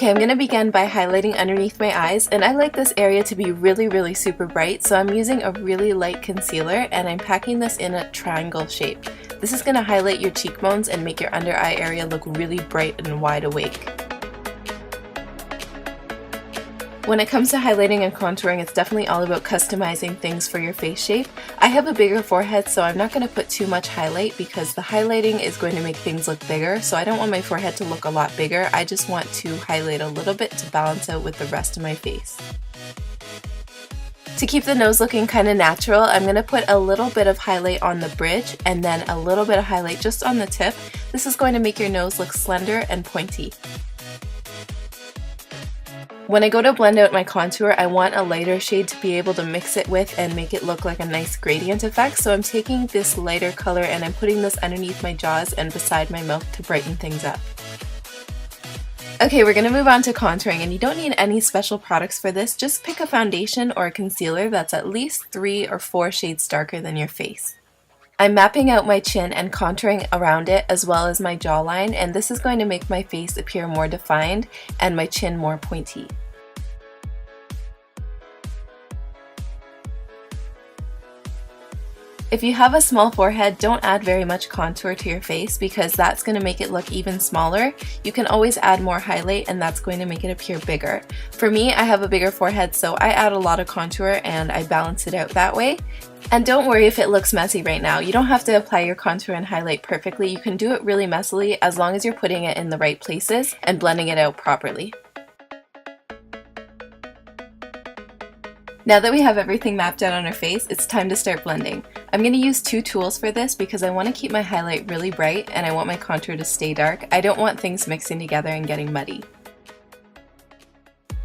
Okay, I'm going to begin by highlighting underneath my eyes, and I like this area to be really super bright, so I'm using a really light concealer and I'm packing this in a triangle shape. This is going to highlight your cheekbones and make your under eye area look really bright and wide awake. When it comes to highlighting and contouring, it's definitely all about customizing things for your face shape. I have a bigger forehead, so I'm not going to put too much highlight because the highlighting is going to make things look bigger, so I don't want my forehead to look a lot bigger. I just want to highlight a little bit to balance out with the rest of my face. To keep the nose looking kind of natural, I'm going to put a little bit of highlight on the bridge and then a little bit of highlight just on the tip. This is going to make your nose look slender and pointy. When I go to blend out my contour, I want a lighter shade to be able to mix it with and make it look like a nice gradient effect. So I'm taking this lighter color and I'm putting this underneath my jaws and beside my mouth to brighten things up. Okay, we're going to move on to contouring, and you don't need any special products for this. Just pick a foundation or a concealer that's at least 3 or 4 shades darker than your face. I'm mapping out my chin and contouring around it as well as my jawline, and this is going to make my face appear more defined and my chin more pointy. If you have a small forehead, don't add very much contour to your face because that's going to make it look even smaller. You can always add more highlight and that's going to make it appear bigger. For me, I have a bigger forehead, so I add a lot of contour and I balance it out that way. And don't worry if it looks messy right now. You don't have to apply your contour and highlight perfectly. You can do it really messily as long as you're putting it in the right places and blending it out properly. Now that we have everything mapped out on our face, it's time to start blending. I'm going to use 2 tools for this because I want to keep my highlight really bright and I want my contour to stay dark. I don't want things mixing together and getting muddy.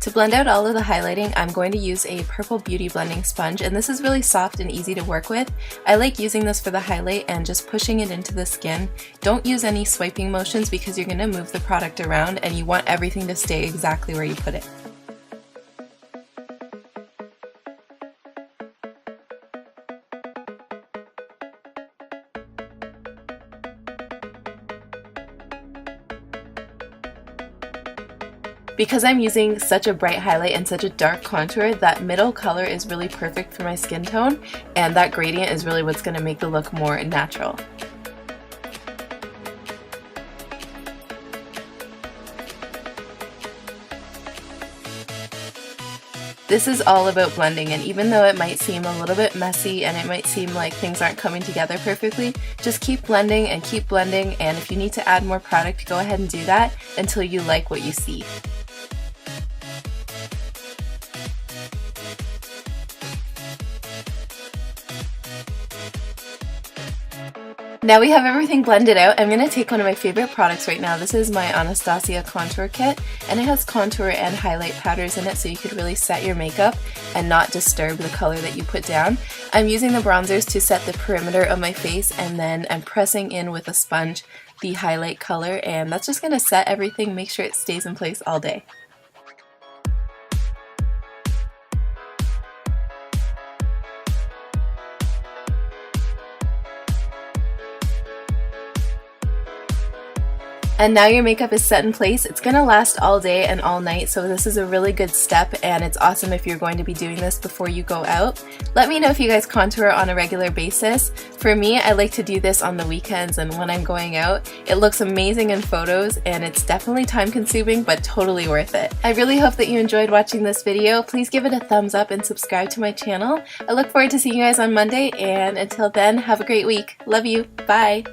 To blend out all of the highlighting, I'm going to use a purple beauty blending sponge, and this is really soft and easy to work with. I like using this for the highlight and just pushing it into the skin. Don't use any swiping motions because you're going to move the product around and you want everything to stay exactly where you put it. Because I'm using such a bright highlight and such a dark contour, that middle color is really perfect for my skin tone, and that gradient is really what's going to make the look more natural. This is all about blending, and even though it might seem a little bit messy and it might seem like things aren't coming together perfectly, just keep blending and keep blending, and if you need to add more product, go ahead and do that until you like what you see. Now we have everything blended out, I'm going to take one of my favorite products right now. This is my Anastasia contour kit, and it has contour and highlight powders in it so you could really set your makeup and not disturb the color that you put down. I'm using the bronzers to set the perimeter of my face, and then I'm pressing in with a sponge the highlight color, and that's just going to set everything, make sure it stays in place all day. And now your makeup is set in place. It's going to last all day and all night, so this is a really good step, and it's awesome if you're going to be doing this before you go out. Let me know if you guys contour on a regular basis. For me, I like to do this on the weekends and when I'm going out. It looks amazing in photos, and it's definitely time consuming but totally worth it. I really hope that you enjoyed watching this video. Please give it a thumbs up and subscribe to my channel. I look forward to seeing you guys on Monday, and until then, have a great week. Love you. Bye!